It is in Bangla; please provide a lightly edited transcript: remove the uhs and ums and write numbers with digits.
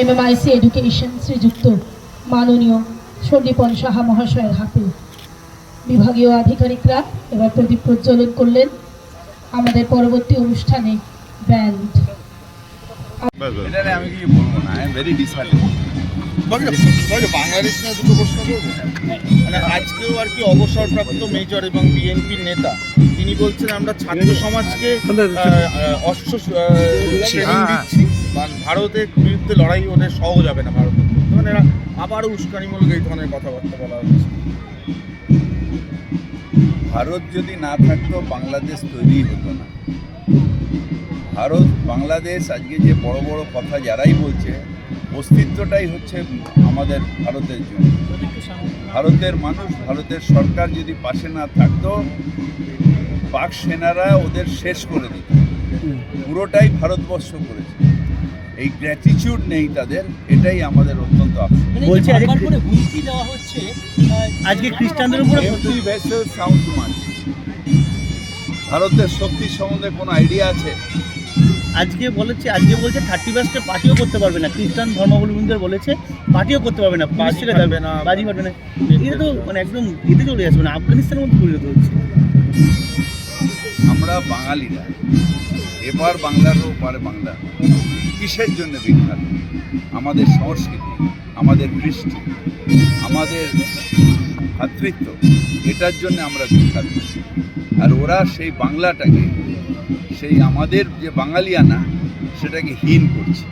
MMIC এডুকেশন শ্রীযুক্ত মাননীয় সন্দীপন সাহা মহাশয়ের হাতে বিভাগীয় আধিকারিকরা এবার প্রদীপ প্রজ্বলন করলেন। আমাদের পরবর্তী অনুষ্ঠানে ব্যান্ড। আমি কি বলবো না, I am very disappointed. Bangladesh নিয়ে দুটো প্রশ্ন করবো। মানে আজকেও আর কি অবসরপ্রাপ্ত মেজর এবং বিএনপির নেতা তিনি বলছেন আমরা ছাত্র সমাজকে অস্ত্র ট্রেনিং দিচ্ছি, ভারতের বিরুদ্ধে লড়াই ওদের সহজ হবে না। ভারতের মানে এরা আবারও উস্কানিমূলক এই ধরনের কথাবার্তা বলা হচ্ছে। ভারত যদি না থাকতো বাংলাদেশ তৈরি হতো না। ভারত বাংলাদেশ আজকে যে বড় বড় কথা যারাই বলছে, অস্তিত্বটাই হচ্ছে আমাদের ভারতের জন্য। ভারতের মানুষ, ভারতের সরকার যদি পাশে না থাকতো, পাক সেনারা ওদের শেষ করে দিত। পুরোটাই ভারতবর্ষ করেছে। এই গ্র্যাটিটিউড নেই তাদের, এটাই আমাদের অত্যন্ত আফসোস। বলছে হুমকি দেওয়া হচ্ছে আজকে খ্রিস্টানদের উপরে। Empty vessel sound much. ভারতের শক্তি সম্বন্ধে কোনো আইডিয়া আছে? আজকে বলছে 31 পার্টিও করতে পারবে না, খ্রিস্টান ধর্মাবলম্বীদের বলেছে পার্টিও করতে পারবে না, বাজি পারবে না। এটা তো মানে একদম এতে চলে যাচ্ছে, মানে আফগানিস্তানের মধ্যে পরিণত হচ্ছে। আমরা বাঙালিরা এবার বাংলারও পারে বাংলা কিসের জন্য বিখ্যাত? আমাদের সংস্কৃতি, আমাদের কৃষ্টি, আমাদের ভ্রাতৃত্ব, এটার জন্য আমরা বিখ্যাত। আর ওরা সেই বাংলাটাকে, সেই আমাদের যে বাঙালিয়ানা, সেটাকে হীন করছে।